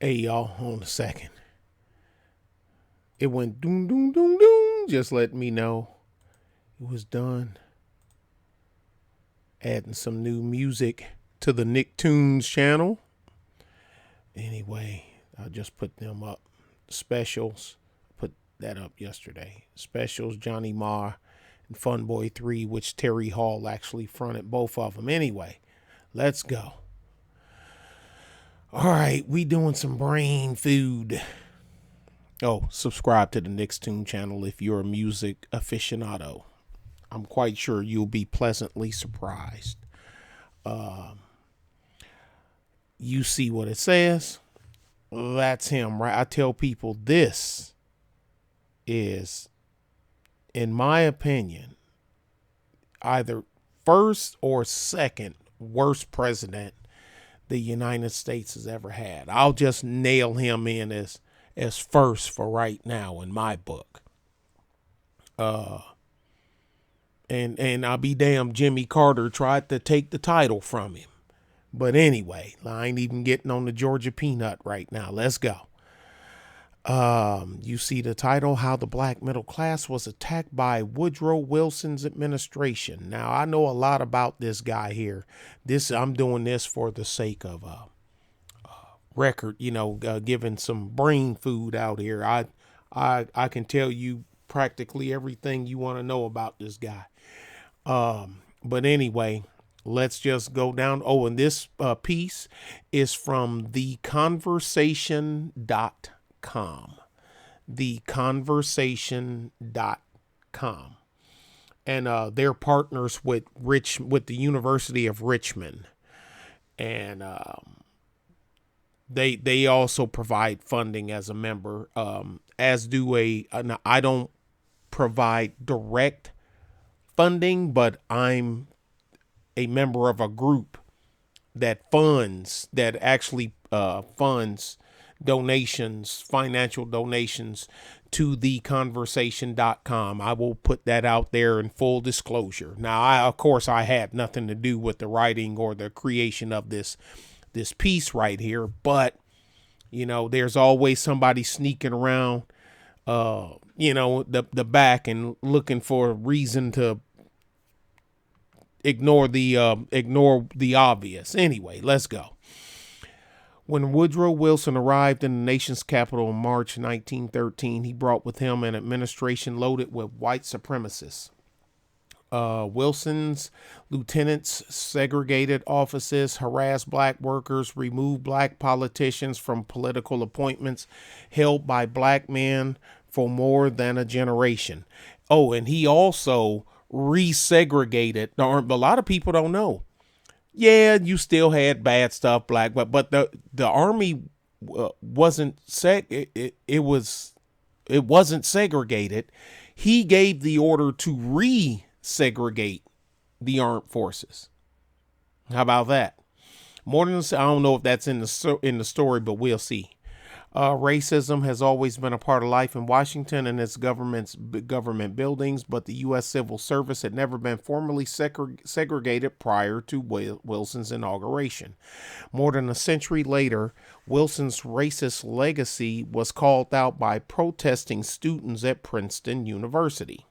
Hey, y'all, hold on a second. It went doom, doom, doom, doom. Just let me know it was done. Adding some new music to the Nicktoons channel. Anyway, I just put them up. Specials. Put that up yesterday. Specials, Johnny Marr and Fun Boy 3, which Terry Hall actually fronted both of them. Anyway, let's go. All right, we doing some brain food. Oh, subscribe to the Nicktoon channel if you're a music aficionado. I'm quite sure you'll be pleasantly surprised. You see what it says? That's him, right? I tell people this is, in my opinion, either first or second worst president the United States has ever had. I'll just nail him in as first for right now in my book. And I'll be damned, Jimmy Carter tried to take the title from him. But anyway, I ain't even getting on the Georgia peanut right now. Let's go. You see the title, How the Black Middle Class Was Attacked by Woodrow Wilson's Administration. Now, I know a lot about this guy here. I'm doing this for the sake of record, giving some brain food out here. I can tell you practically everything you want to know about this guy. But anyway, let's just go down. Oh, and this piece is from theconversation.com. Theconversation.com. And they're partners with the University of Richmond. And they also provide funding as a member, as do I don't provide direct funding, but I'm a member of a group that actually funds donations, financial donations to theconversation.com. I will put that out there in full disclosure. Now, of course, I had nothing to do with the writing or the creation of this piece right here, but there's always somebody sneaking around the back and looking for a reason to ignore the obvious. Anyway, let's go. When Woodrow Wilson arrived in the nation's capital in March 1913, he brought with him an administration loaded with white supremacists. Wilson's lieutenants segregated offices, harassed black workers, removed black politicians from political appointments held by black men for more than a generation. Oh, and he also resegregated. A lot of people don't know. Yeah, you still had bad stuff, black, but the army wasn't it wasn't segregated. He gave the order to resegregate the armed forces. How about that? More than I don't know if that's in the story, but we'll see. Racism has always been a part of life in Washington and its government buildings, but the U.S. Civil Service had never been formally segregated prior to Wilson's inauguration. More than a century later, Wilson's racist legacy was called out by protesting students at Princeton University.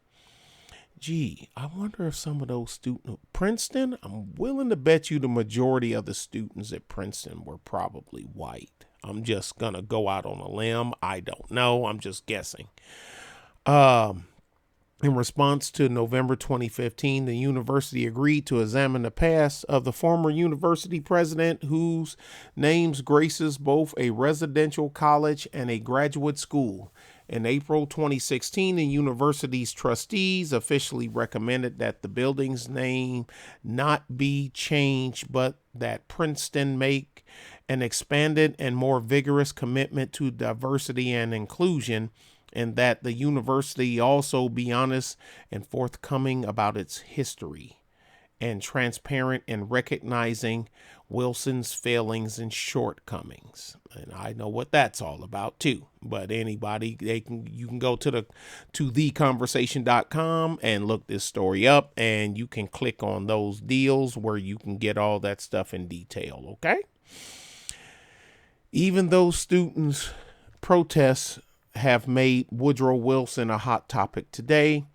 Gee, I wonder if some of those students, Princeton, I'm willing to bet you the majority of the students at Princeton were probably white. I'm just going to go out on a limb. I don't know. I'm just guessing. In response to November 2015, the university agreed to examine the past of the former university president, whose names graces both a residential college and a graduate school. In April 2016, the university's trustees officially recommended that the building's name not be changed, but that Princeton make an expanded and more vigorous commitment to diversity and inclusion, and that the university also be honest and forthcoming about its history and transparent in recognizing Wilson's failings and shortcomings. And I know what that's all about too. But anybody, you can go to theconversation.com and look this story up, and you can click on those deals where you can get all that stuff in detail, okay? Even though students' protests have made Woodrow Wilson a hot topic today,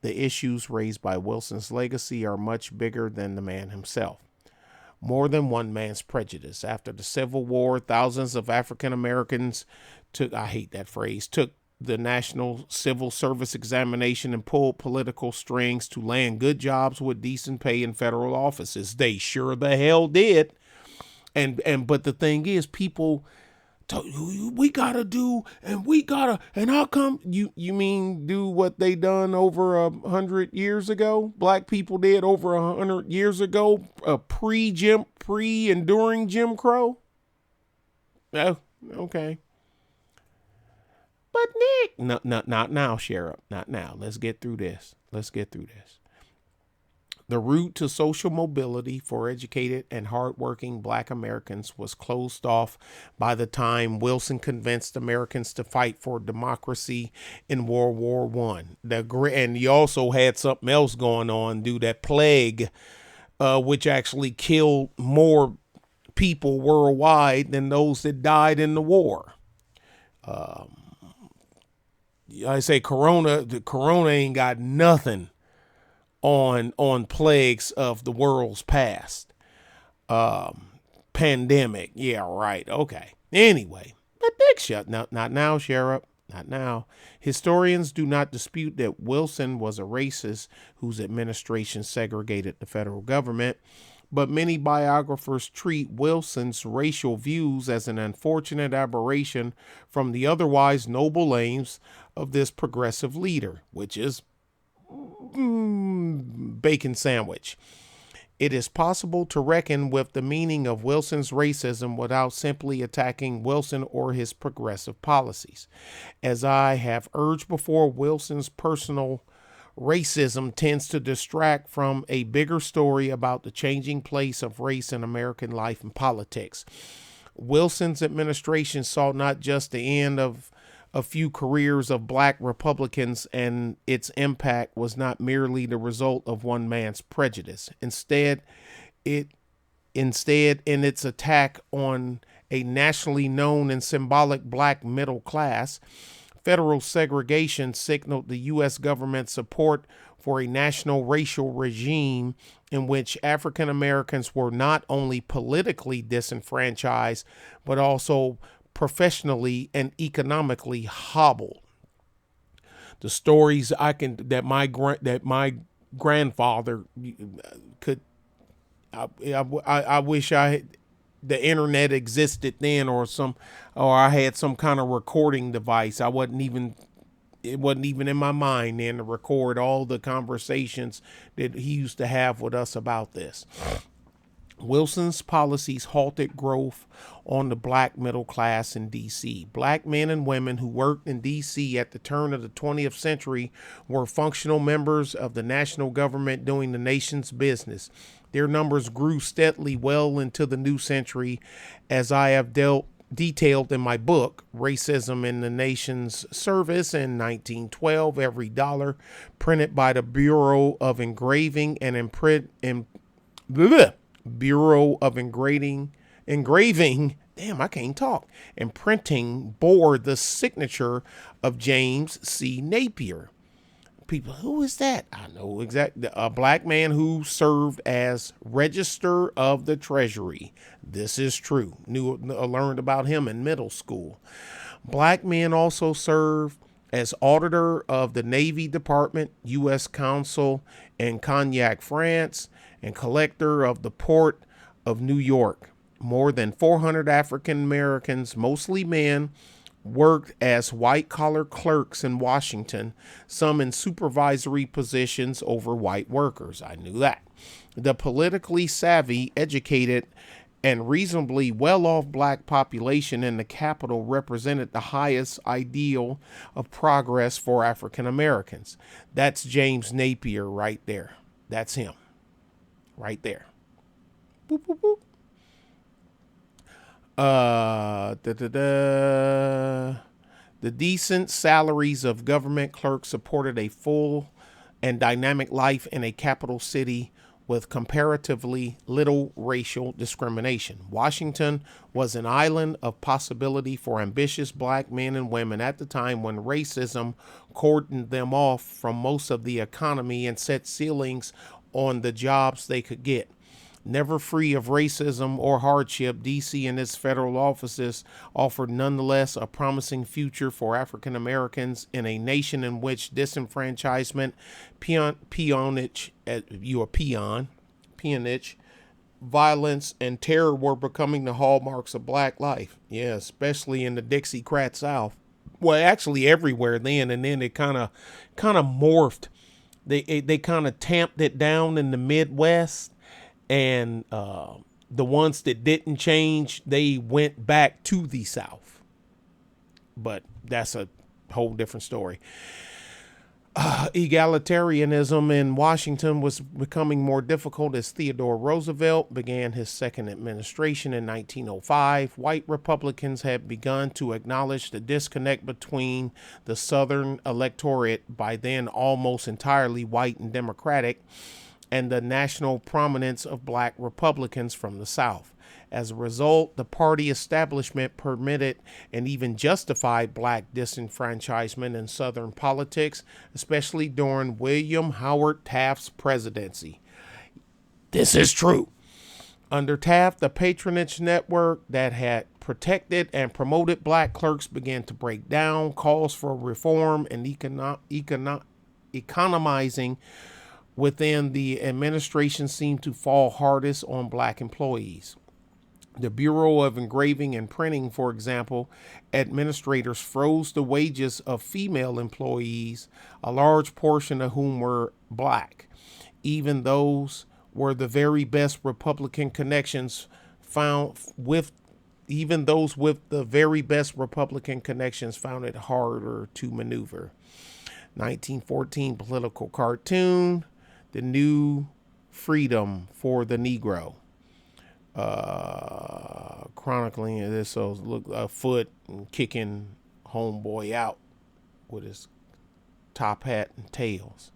the issues raised by Wilson's legacy are much bigger than the man himself. More than one man's prejudice. After the Civil War, thousands of African Americans I hate that phrase, took the National Civil Service examination and pulled political strings to land good jobs with decent pay in federal offices. They sure the hell did. But the thing is, people, we gotta do, and how come you mean do what they done over 100 years ago? Black people did over 100 years ago, pre and during Jim Crow. Oh, okay. But Nick, no, not now, Sheriff, not now. Let's get through this. The route to social mobility for educated and hardworking Black Americans was closed off by the time Wilson convinced Americans to fight for democracy in World War I. And he also had something else going on, that plague, which actually killed more people worldwide than those that died in the war. I say the corona ain't got nothing on plagues of the world's past. Pandemic. Yeah, right. Okay. Anyway, the big shut. No, not now, Sheriff. Not now. Historians do not dispute that Wilson was a racist whose administration segregated the federal government, but many biographers treat Wilson's racial views as an unfortunate aberration from the otherwise noble aims of this progressive leader, which is bacon sandwich. It is possible to reckon with the meaning of Wilson's racism without simply attacking Wilson or his progressive policies. As I have urged before, Wilson's personal racism tends to distract from a bigger story about the changing place of race in American life and politics. Wilson's administration saw not just the end of a few careers of Black Republicans, and its impact was not merely the result of one man's prejudice. Instead, in its attack on a nationally known and symbolic Black middle class, federal segregation signaled the U.S. government's support for a national racial regime in which African Americans were not only politically disenfranchised, but also professionally and economically hobbled. The stories that my grandfather could, I wish the internet existed then, or I had some kind of recording device. It wasn't even in my mind then to record all the conversations that he used to have with us about this. Wilson's policies halted growth on the Black middle class in D.C. Black men and women who worked in D.C. at the turn of the 20th century were functional members of the national government doing the nation's business. Their numbers grew steadily well into the new century, as I have detailed in my book, Racism in the Nation's Service, in 1912. Every dollar printed by the Bureau of Engraving and Bureau of Engraving, damn, I can't talk, and printing bore the signature of James C. Napier. People, who is that? I know exactly. A Black man who served as Register of the Treasury. This is true. Learned about him in middle school. Black men also served as Auditor of the Navy Department, U.S. Consul in Cognac, France, and Collector of the Port of New York. More than 400 African Americans, mostly men, worked as white-collar clerks in Washington, some in supervisory positions over white workers. I knew that. The politically savvy, educated, and reasonably well-off Black population in the capital represented the highest ideal of progress for African Americans. That's James Napier right there. That's him. Right there. Boop, boop, boop. The decent salaries of government clerks supported a full and dynamic life in a capital city with comparatively little racial discrimination. Washington was an island of possibility for ambitious black men and women at the time when racism cordoned them off from most of the economy and set ceilings on the jobs they could get. Never free of racism or hardship, D.C. and its federal offices offered nonetheless a promising future for African Americans in a nation in which disenfranchisement, peonage, violence, and terror were becoming the hallmarks of black life. Yeah, especially in the Dixiecrat South. Well, actually everywhere then, and then it kind of morphed. They kind of tamped it down in the Midwest. And the ones that didn't change, they went back to the South. But that's a whole different story. Egalitarianism in Washington was becoming more difficult as Theodore Roosevelt began his second administration in 1905. White Republicans had begun to acknowledge the disconnect between the Southern electorate, by then almost entirely white and Democratic, and the national prominence of black Republicans from the South. As a result, the party establishment permitted and even justified black disenfranchisement in Southern politics, especially during William Howard Taft's presidency. This is true. Under Taft, the patronage network that had protected and promoted black clerks began to break down. Calls for reform and economizing within the administration seemed to fall hardest on black employees. The Bureau of Engraving and Printing, for example, administrators froze the wages of female employees, a large portion of whom were black. Even those were the very best Republican connections found with the very best Republican connections found it harder to maneuver. 1914 political cartoon, The New Freedom for the Negro. Chronicling this, so look, a foot and kicking homeboy out with his top hat and tails.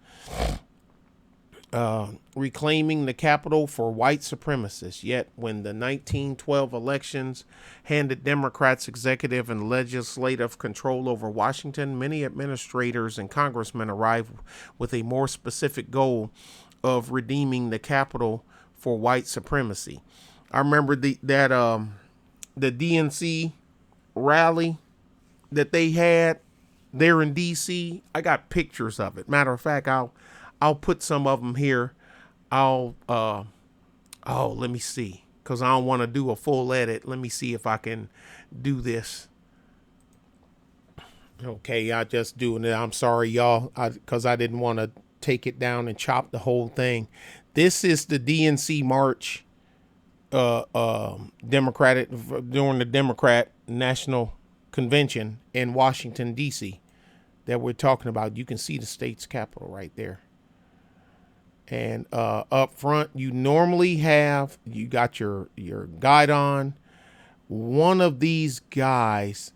Reclaiming the Capitol for white supremacists. Yet when the 1912 elections handed Democrats executive and legislative control over Washington, many administrators and congressmen arrived with a more specific goal of redeeming the Capitol for white supremacy. I remember the DNC rally that they had there in DC. I got pictures of it. Matter of fact, I'll put some of them here. Let me see, because I don't want to do a full edit. Let me see if I can do this. Okay, I just doing it. I'm sorry, y'all, because I didn't want to take it down and chop the whole thing. This is the DNC march, Democratic, during the Democrat National Convention in Washington, D.C. that we're talking about. You can see the state's capital right there. And up front, you normally have, you got your guide on. One of these guys,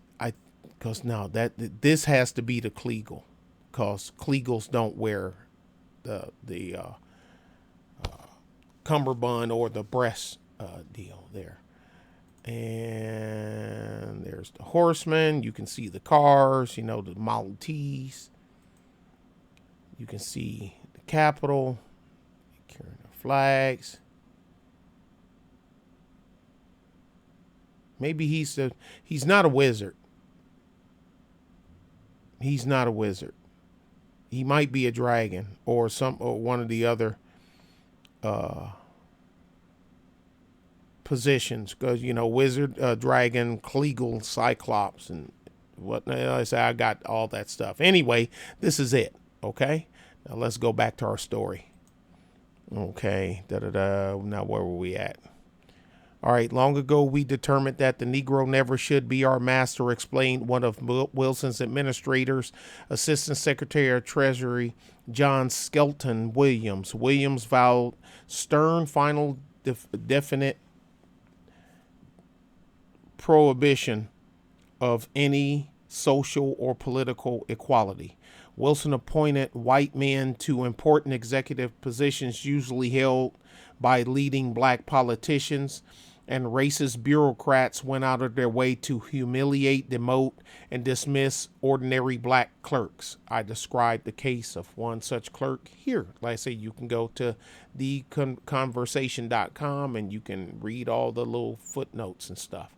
this has to be the Kleagle, because Kleagles don't wear the cummerbund or the breast deal there. And there's the horsemen. You can see the cars, the Model Ts. You can see the Capitol carrying the flags. Maybe he's not a wizard. He's not a wizard. He might be a dragon or one of the other positions, because wizard, dragon, Kleagle, Cyclops, and what I say. I got all that stuff. Anyway, this is it. Okay, now let's go back to our story. Okay, Now where were we at? All right. Long ago, we determined that the Negro never should be our master, explained one of Wilson's administrators, Assistant Secretary of Treasury John Skelton Williams. Williams vowed stern, final, definite prohibition of any social or political equality. Wilson appointed white men to important executive positions usually held by leading black politicians, and racist bureaucrats went out of their way to humiliate, demote, and dismiss ordinary black clerks. I described the case of one such clerk here. Like I say, you can go to theconversation.com and you can read all the little footnotes and stuff.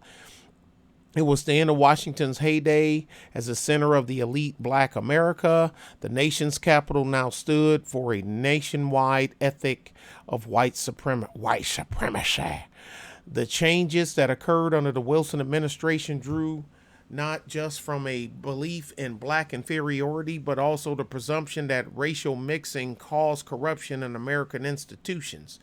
It was the end of Washington's heyday as the center of the elite black America. The nation's capital now stood for a nationwide ethic of white supremacy. The changes that occurred under the Wilson administration drew not just from a belief in black inferiority, but also the presumption that racial mixing caused corruption in American institutions.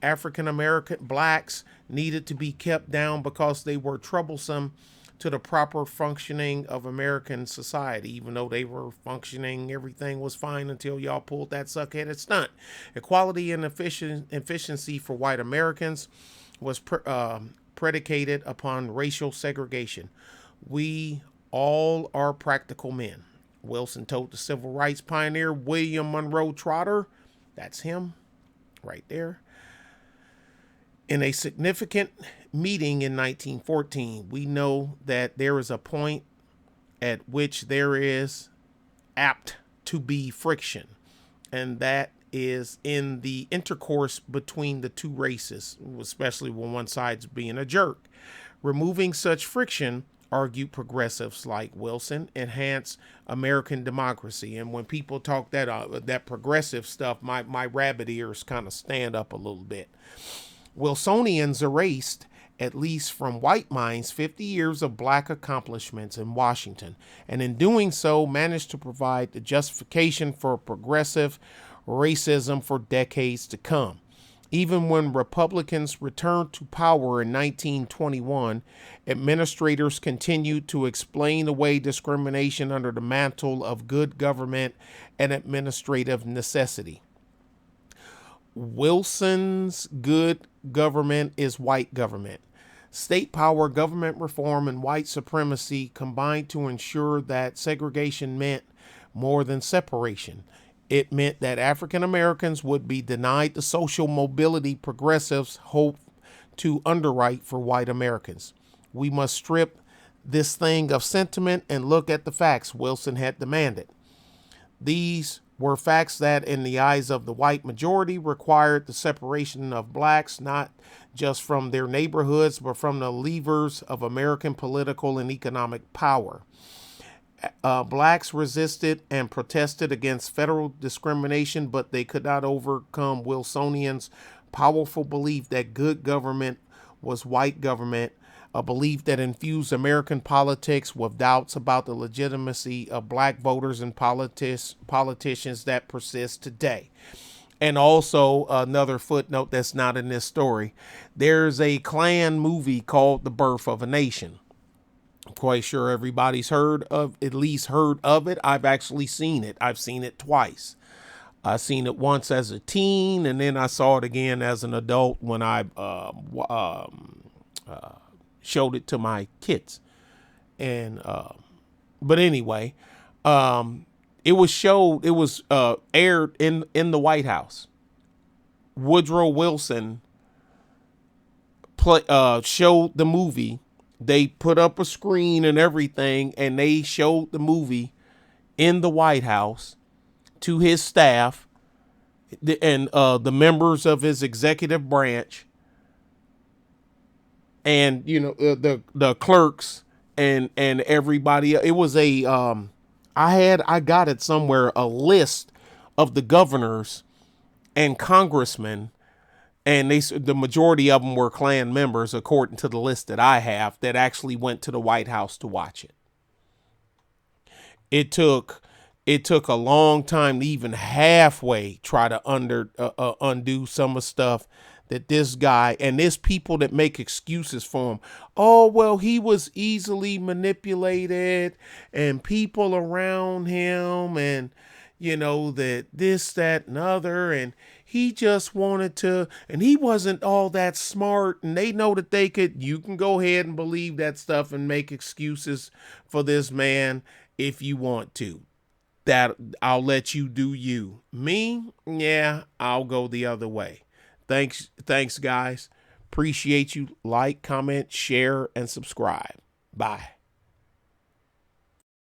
African American blacks needed to be kept down because they were troublesome to the proper functioning of American society. Even though they were functioning, everything was fine until y'all pulled that suckheaded stunt. Equality and efficiency for white Americans was predicated upon racial segregation. We all are practical men. Wilson told the civil rights pioneer William Monroe Trotter, that's him right there, in a significant meeting in 1914. We know that there is a point at which there is apt to be friction, and that is in the intercourse between the two races, especially when one side's being a jerk. Removing such friction, argued progressives like Wilson, enhance American democracy. And when people talk that progressive stuff, my rabbit ears kind of stand up a little bit. Wilsonians erased, at least from white minds, 50 years of black accomplishments in Washington, and in doing so managed to provide the justification for progressive racism for decades to come. Even when Republicans returned to power in 1921, administrators continued to explain away discrimination under the mantle of good government and administrative necessity. Wilson's good government is white government. State power, government reform, and white supremacy combined to ensure that segregation meant more than separation. It meant that African Americans would be denied the social mobility progressives hope to underwrite for white Americans. We must strip this thing of sentiment and look at the facts, Wilson had demanded. These were facts that, in the eyes of the white majority, required the separation of blacks, not just from their neighborhoods, but from the levers of American political and economic power. Blacks resisted and protested against federal discrimination, but they could not overcome Wilsonians' powerful belief that good government was white government, a belief that infused American politics with doubts about the legitimacy of black voters and politicians that persist today. And also, another footnote that's not in this story, there's a Klan movie called The Birth of a Nation. I'm quite sure everybody's at least heard of it. I've actually seen it. I've seen it twice. I've seen it once as a teen, and then I saw it again as an adult when I showed it to my kids. And but anyway, it was aired in the White House. Woodrow Wilson showed the movie. They put up a screen and everything, and they showed the movie in the White House to his staff and the members of his executive branch, and the clerks and everybody. It was I got it somewhere, a list of the governors and congressmen. And the majority of them were Klan members, according to the list that I have, that actually went to the White House to watch it. It took a long time to even halfway try to undo some of the stuff that this guy, and there's people that make excuses for him. Oh, well, he was easily manipulated and people around him, and that this, that, and other, and he just wanted to, and he wasn't all that smart, and they know that you can go ahead and believe that stuff and make excuses for this man if you want to. That I'll let you do you. Me, yeah, I'll go the other way. Thanks, guys. Appreciate you. Like, comment, share, and subscribe. Bye.